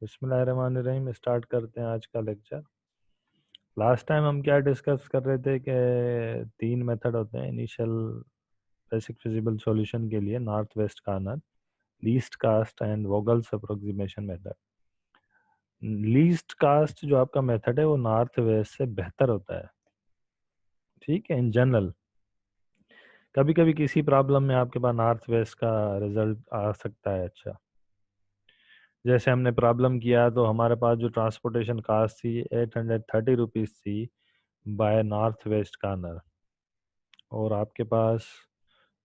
बिस्मिल्लाहिर्रहमानिर्रहीम। स्टार्ट करते हैं आज का लेक्चर। लास्ट टाइम हम क्या डिस्कस कर रहे थे कि तीन मेथड होते हैं इनिशियल बेसिक फिजिबल सॉल्यूशन के लिए, north west corner, least cost and Vogel's approximation method. Least cost जो आपका मेथड है वो नॉर्थ वेस्ट से बेहतर होता है, ठीक है, इन जनरल। कभी कभी किसी प्रॉब्लम में आपके पास नॉर्थ वेस्ट का रिजल्ट आ सकता है अच्छा। जैसे हमने प्रॉब्लम किया तो हमारे पास जो ट्रांसपोर्टेशन कास्ट थी 830 रुपीज़ थी बाय नॉर्थ वेस्ट कॉर्नर, और आपके पास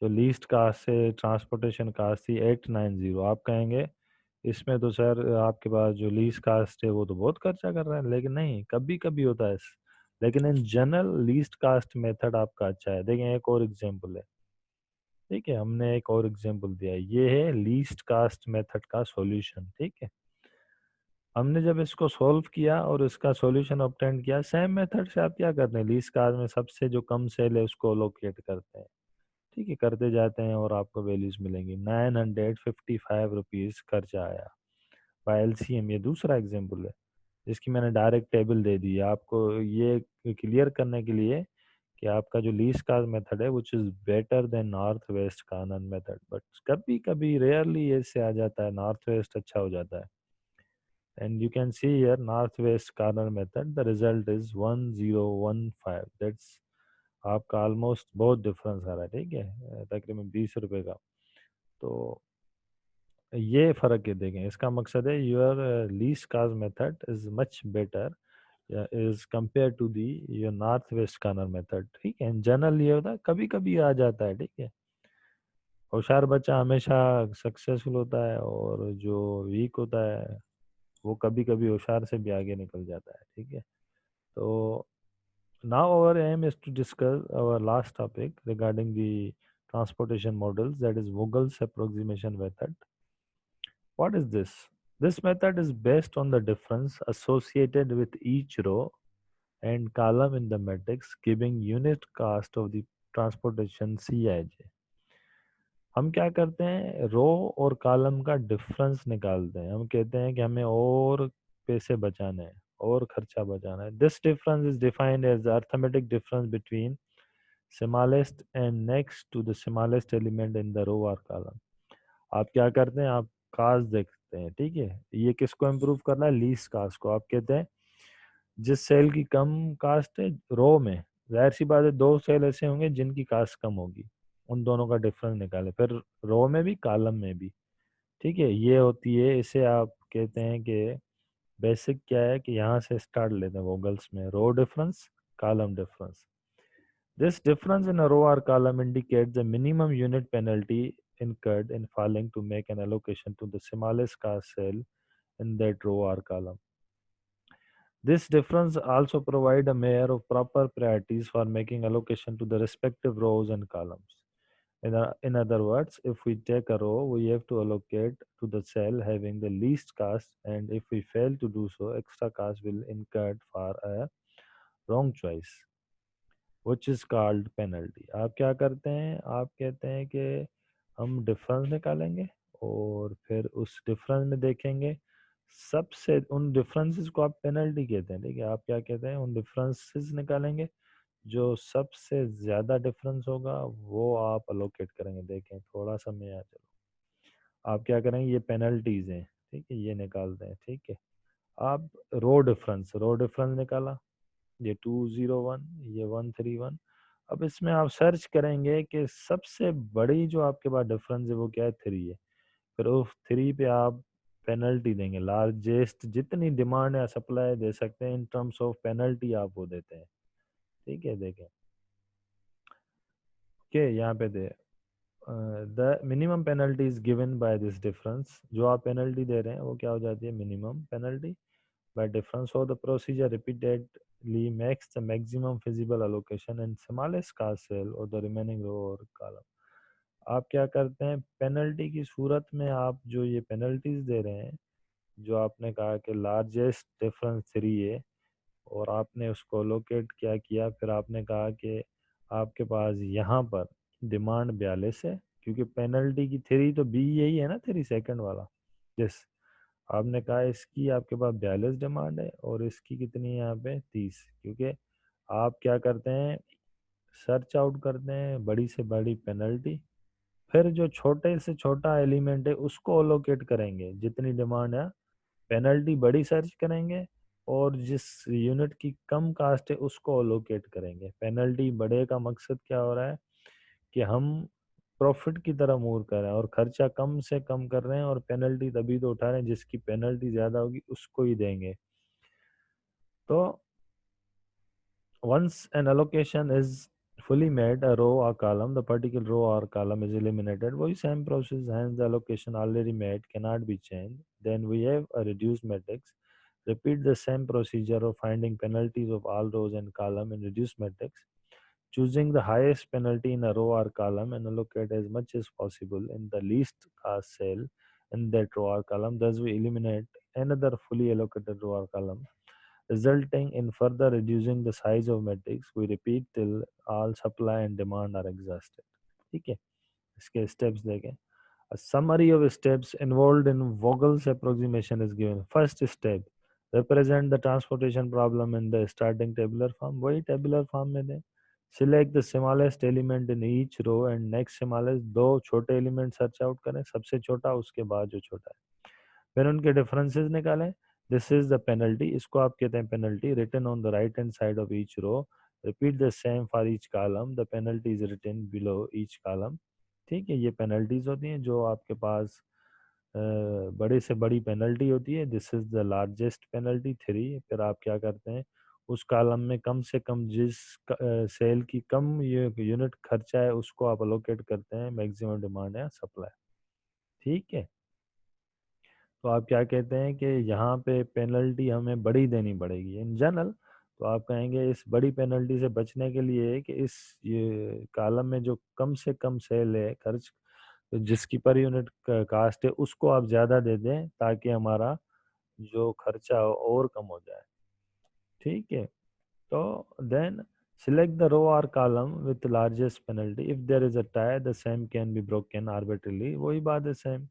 जो लीस्ट कास्ट से ट्रांसपोर्टेशन कास्ट थी 890। आप कहेंगे इसमें तो सर आपके पास जो लीस्ट कास्ट है वो तो बहुत खर्चा कर रहा है, लेकिन नहीं, कभी कभी होता है। लेकिन in general least cost method आपका अच्छा है। देखें एक और एग्जांपल है, ठीक है, हमने एक और एग्जांपल दिया है, ये है लीस्ट कास्ट मेथड का सॉल्यूशन, ठीक है। हमने जब इसको सॉल्व किया और इसका सॉल्यूशन ऑब्टेन किया, सेम मेथड से आप क्या करते हैं, लीस्ट कास्ट में सबसे जो कम सेल है उसको लोकेट करते हैं, ठीक है, करते जाते हैं और आपको वैल्यूज मिलेंगी। 955 रुपीज़ खर्चा आया बाय एलसीएम। ये दूसरा एग्जांपल है जिसकी मैंने डायरेक्ट टेबल दे दी है आपको, ये क्लियर करने के लिए कि आपका जो लीस्ट कास्ट मेथड है which is better than north west corner method. But कभी कभी रेयरली ये से आ जाता है, नॉर्थ वेस्ट अच्छा हो जाता है। And you can see here northwest corner method, the result is 1015। That's आपका ऑलमोस्ट बहुत डिफरेंस आ रहा है, ठीक है, तकरीबन 20 रुपए का। तो ये फ़र्क है, देखें, इसका मकसद है your least cost method is much better is compare to the your north west corner method, ठीक है। इन जनरल ये होता है, कभी कभी आ जाता है, ठीक है। होशियार बच्चा हमेशा सक्सेसफुल होता है और जो वीक होता है वो कभी कभी होशियार से भी आगे निकल जाता है, ठीक है। So now our aim is to discuss our last topic regarding the transportation models, that is Vogel's approximation method. What is this? This method is based on the difference associated with each row and column in the matrix, giving unit cost of the transportation Cij. हम क्या करते हैं, रो और column का difference निकालते हैं। हम कहते हैं कि हमें और पैसे बचाने हैं और खर्चा बचाना है। This difference is defined as the arithmetic difference between smallest and next to the smallest element in the row और कॉलम। आप क्या करते हैं, आप कास्ट देखते हैं, ठीक है। ये किसको इम्प्रूव करना है, लीस्ट कास्ट को। आप कहते हैं जिस सेल की कम कास्ट है रो में, जाहिर सी बात है दो सेल ऐसे होंगे जिनकी कास्ट कम होगी, उन दोनों का डिफरेंस निकालें, फिर रो में भी कॉलम में भी, ठीक है। ये होती है, इसे आप कहते हैं कि बेसिक क्या है कि यहाँ से स्टार्ट लेते हैं वोगल्स में, row difference, column difference. This difference in a row or column indicates the minimum unit penalty incurred in failing to make an allocation to the smallest caste cell in that row or column. This difference also provide a measure of proper priorities for making allocation to the respective rows and columns. In other words, if we take a row, we have to allocate to the cell having the least cost, and if we fail to do so, extra cost will incurred for a wrong choice, which is called penalty. आप क्या करते हैं, आप कहते हैं कि हम difference निकालेंगे और फिर उस डिफरेंस में देखेंगे सबसे, उन डिफरेंसेस को आप पेनल्टी कहते हैं, ठीक है। आप क्या कहते हैं, उन डिफरेंसेस निकालेंगे जो सबसे ज़्यादा डिफरेंस होगा वो आप अलोकेट करेंगे। देखें थोड़ा सा मैं यहाँ चलो, आप क्या करेंगे, ये पेनल्टीज हैं, ठीक है, ये निकालते हैं, ठीक है। आप रो डिफरेंस निकाला, ये 201, ये 131। अब इसमें आप सर्च करेंगे कि सबसे बड़ी जो आपके पास डिफरेंस है वो क्या है, 3 है। फिर उस 3 पे आप पेनल्टी देंगे, लार्जेस्ट जितनी डिमांड या सप्लाई दे सकते हैं इन टर्म्स ऑफ पेनल्टी आप वो देते हैं, ठीक है। देखें ओके, यहाँ पे they the minimum penalty is given by this difference. जो आप पेनल्टी दे रहे हैं वो क्या हो जाती है, minimum penalty by difference of the procedure repeatedly makes the maximum feasible allocation in smallest caste cell or the remaining row or column। आप क्या करते हैं, पेनल्टी की सूरत में आप जो ये पेनल्टीज दे रहे हैं, जो आपने कहा कि लार्जेस्ट डिफरेंस 3 है और आपने उसको लोकेट क्या किया, फिर आपने कहा कि आपके पास यहाँ पर डिमांड 42 है, क्योंकि पेनल्टी की 3 तो बी यही है ना, 3 सेकंड वाला। यस, आपने कहा इसकी आपके पास 42 डिमांड है और इसकी कितनी है यहाँ पे 30, क्योंकि आप क्या करते हैं, सर्च आउट करते हैं बड़ी से बड़ी पेनल्टी, फिर जो छोटे से छोटा एलिमेंट है उसको अलोकेट करेंगे, जितनी डिमांड है पेनल्टी बड़ी सर्च करेंगे, और जिस यूनिट की कम कास्ट है उसको अलोकेट करेंगे। पेनल्टी बड़े का मकसद क्या हो रहा है कि हम प्रॉफिट की तरह मूव कर रहे हैं और खर्चा कम से कम कर रहे हैं, और पेनल्टी तभी तो उठा रहे हैं जिसकी पेनल्टी ज़्यादा होगी उसको ही देंगे। तो once an allocation is fully made, a row or column, the particular row or column is eliminated. वही same process, hence the allocation already made cannot be changed. Then we have a reduced matrix. Repeat the same procedure of finding penalties of all rows and column in reduced matrix, choosing the highest penalty in a row or column and allocate as much as possible in the least cost cell in that row or column. Thus, we eliminate another fully allocated row or column, resulting in further reducing the size of matrix. We repeat till all supply and demand are exhausted. ठीक है, इसके steps देखें. A summary of steps involved in Vogel's approximation is given. First step, represent the transportation problem in the starting tabular form. वही tabular form में दें. Select the smallest element in each row and next smallest, दो छोटे element search out करें, सबसे छोटा उसके बाद जो छोटा है, फिर उनके डिफरेंसेस निकालें. दिस इज द पेनल्टी, इसको आप कहते हैं penalty, written on the right hand side of each row. Repeat the same for each column, the penalty is written below each column. ठीक है, ये पेनल्टीज होती हैं जो आपके पास बड़े से बड़ी पेनल्टी होती है. This is the largest penalty 3. फिर आप क्या करते हैं, उस कॉलम में कम से कम जिस सेल की कम ये यूनिट खर्चा है उसको आप अलोकेट करते हैं, मैक्सिमम डिमांड है सप्लाई. ठीक है, तो आप क्या कहते हैं कि यहाँ पे पेनल्टी हमें बड़ी देनी पड़ेगी इन जनरल. तो आप कहेंगे इस बड़ी पेनल्टी से बचने के लिए कि इस ये कॉलम में जो कम से कम सेल है खर्च, तो जिसकी पर यूनिट कास्ट है उसको आप ज़्यादा दे दें ताकि हमारा जो खर्चा हो और कम हो जाए. ठीक है, तो then select the row or column with the largest penalty. If there is a tie, the same can be broken arbitrarily. वही बात है same.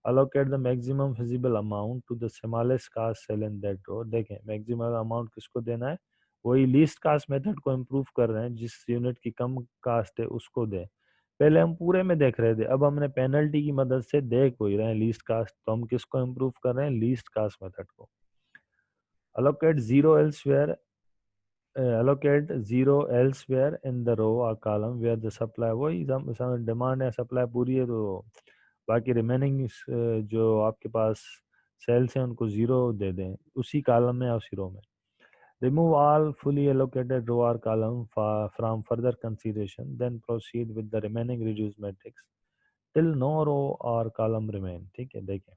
Allocate the maximum feasible amount to the smallest cost cell in that row. देखें maximum amount किसको देना है, वही least cost method को improve कर रहे हैं, जिस यूनिट की कम कास्ट है उसको दें. पहले हम पूरे में देख रहे थे, अब हमने पेनल्टी की मदद से देख वही रहे हैं लीस्ट कास्ट, तो हम किसको इम्प्रूव कर रहे हैं, लीस्ट कास्ट मेथड को. allocate zero elsewhere in the row or column where the supply, वही डिमांड है सप्लाई पूरी है, तो बाकी रिमेनिंग जो आपके पास सेल्स हैं उनको जीरो दे दें उसी कॉलम में या उसी रो में. Remove all fully allocated row or column from further consideration, then proceed with the remaining reduced matrix till no row or column remain. ठीक है, देखें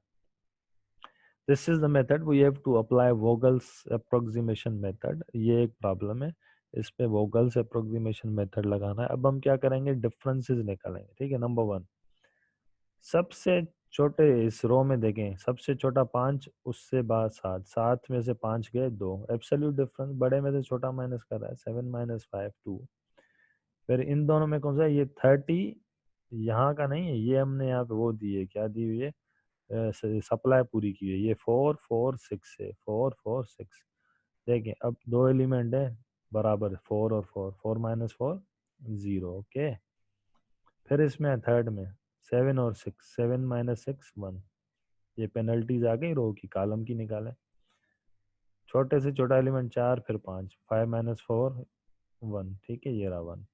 this is the method we have to apply Vogel's approximation method. ये एक problem है, इस पे वोगल्स approximation method लगाना है. अब हम क्या करेंगे, डिफरेंसेस निकालेंगे. ठीक है, नंबर 1, सबसे छोटे इस रो में देखें, सबसे छोटा 5, उससे बाद 7, 7 में से 5 गए 2, एब्सोल्यूट डिफरेंस बड़े में से छोटा माइनस कर रहा है, 7 माइनस 5 2. फिर इन दोनों में कौन सा, ये 30 यहाँ का नहीं है, ये हमने यहाँ पे वो दी है, क्या दी हुई है, सप्लाई पूरी की है, ये 4 4 6 है, 4 4 6. देखें अब दो एलिमेंट है बराबर, 4 और 4, 4 माइनस 4 0. ओके, फिर इसमें थर्ड में 7 और 6, 7 माइनस 6 1. ये पेनल्टीज आ गई रो की, कॉलम की निकालें. छोटे से छोटा एलिमेंट 4, फिर 5, 5 माइनस 4 1. ठीक है, ये रहा 1.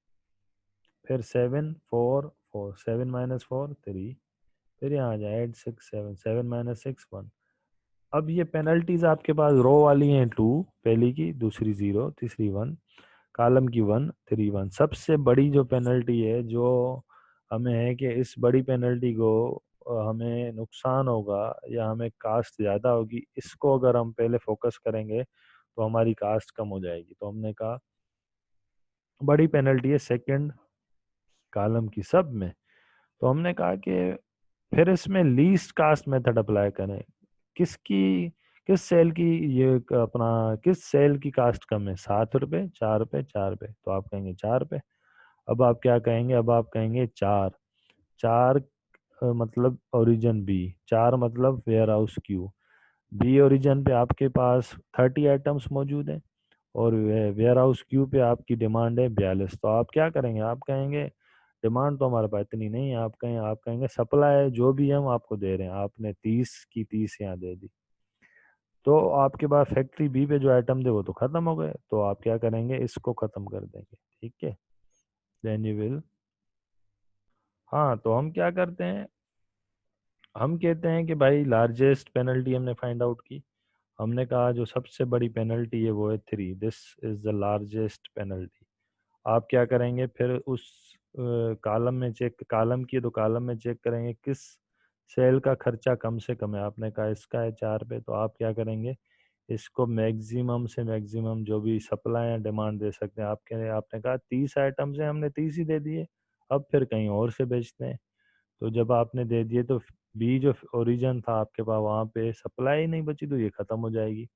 फिर 7 4 4, 7 माइनस 4 3. फिर यहाँ आ जाए 8 6 7, 7 माइनस 6 1. अब ये पेनल्टीज आपके पास रो वाली हैं 2, पहली की, दूसरी 0, तीसरी 1, कॉलम की 1 3 1. सबसे बड़ी जो पेनल्टी है जो हमें है कि इस बड़ी पेनल्टी को हमें नुकसान होगा या हमें कास्ट ज़्यादा होगी, इसको अगर हम पहले फोकस करेंगे तो हमारी कास्ट कम हो जाएगी. तो हमने कहा बड़ी पेनल्टी है सेकंड कॉलम की सब में, तो हमने कहा कि फिर इसमें लीस्ट कास्ट मेथड अप्लाई करें. किसकी, किस सेल की ये अपना किस सेल की कास्ट कम है, 7 रुपये 4 रुपये 4 रुपये, तो आप कहेंगे 4 रुपये. अब आप क्या कहेंगे, अब आप कहेंगे 4 4 मतलब ओरिजिन बी, 4 मतलब warehouse Q. B origin पे आपके पास 30 आइटम्स मौजूद हैं, और वेयर हाउस क्यू पे आपकी डिमांड है 42। तो आप क्या करेंगे, आप कहेंगे डिमांड तो हमारे पास इतनी नहीं है, आप कहेंगे सप्लाई जो भी हम आपको दे रहे हैं, आपने 30 की 30 यहाँ दे दी, तो आपके पास फैक्ट्री बी पे जो आइटम थे वो तो खत्म हो गए, तो आप क्या करेंगे, इसको खत्म कर देंगे। ठीक है, देन यू विल, हाँ तो हम क्या करते हैं, हम कहते हैं कि भाई लार्जेस्ट पेनल्टी हमने फाइंड आउट की, हमने कहा जो सबसे बड़ी पेनल्टी है वो है 3, this is the largest penalty. आप क्या करेंगे फिर उस कॉलम में चेक, कॉलम की है तो कॉलम में चेक करेंगे किस सेल का खर्चा कम से कम है, आपने कहा इसका है 4 पे, तो आप क्या करेंगे, इसको मैक्सिमम से मैक्सिमम जो भी सप्लाई या डिमांड दे सकते हैं, आपने कहा 30 आइटम्स हैं, हमने 30 ही दे दिए, अब फिर कहीं और से बेचते हैं। तो जब आपने दे दिए तो बी जो ओरिजिन था आपके पास वहाँ पे सप्लाई ही नहीं बची, तो ये खत्म हो जाएगी।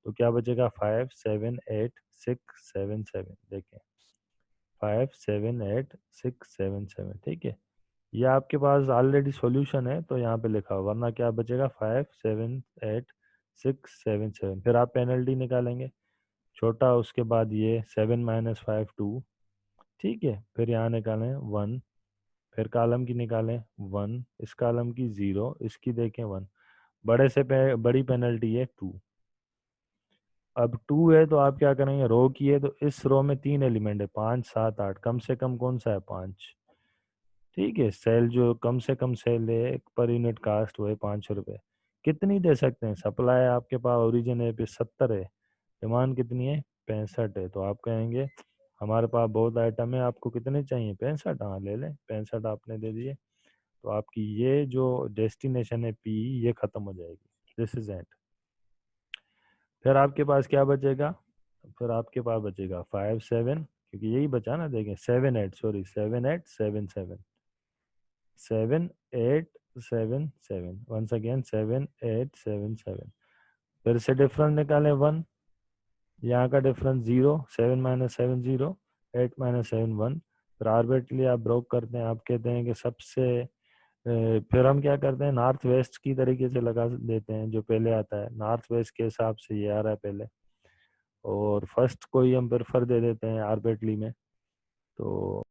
तो क्या बचेगा, 5 7 8 6 7 7, देखें 5 7 8 6 7 7, ठीक है। ये आपके पास ऑलरेडी सॉल्यूशन है तो यहाँ पे लिखा हो, वरना क्या बचेगा, 5 7 8 6 7 7, फिर आप पेनल्टी निकालेंगे, छोटा उसके बाद ये 7 - 5 2, ठीक है, फिर यहाँ निकालें 1, फिर कॉलम की निकालें 1, इस कॉलम की 0, इसकी देखें 1, बड़े से बड़ी पेनल्टी है 2। अब 2 है तो आप क्या करेंगे, रो की है तो इस रो में 3 एलिमेंट है, 5 7 8, कम से कम कौन सा है, 5, ठीक है। सेल जो कम से कम सेल है पर यूनिट कास्ट वो है 5 रुपये। कितनी दे सकते हैं, सप्लाई आपके पास ओरिजिन है पे 70 है, डिमांड कितनी है 65 है, तो आप कहेंगे हमारे पास बहुत आइटम है, आपको कितने चाहिए 65, हाँ ले लें 65, आपने दे दिए, तो आपकी ये जो डेस्टिनेशन है पी, ये खत्म हो जाएगी, दिस इज एंड। फिर आपके पास क्या बचेगा, फिर आपके पास बचेगा 5 7, क्योंकि यही बचा ना, देखें 7 8, सॉरी 7 8 7 7, 7 8 7 7, वंस अगेन 7 8 7 7, फिर से डिफरेंस निकालें 1, यहाँ का डिफरेंस 0, 7 - 7 0, 8 - 7 1, फिर आर्बिट्रली आप ब्रोक करते हैं, आप कहते हैं कि सबसे फिर हम क्या करते हैं, नॉर्थ वेस्ट की तरीके से लगा देते हैं, जो पहले आता है नॉर्थ वेस्ट के हिसाब से ये आ रहा है पहले, और फर्स्ट को ही हम प्रेफर दे देते हैं आर्बिट्रली में, तो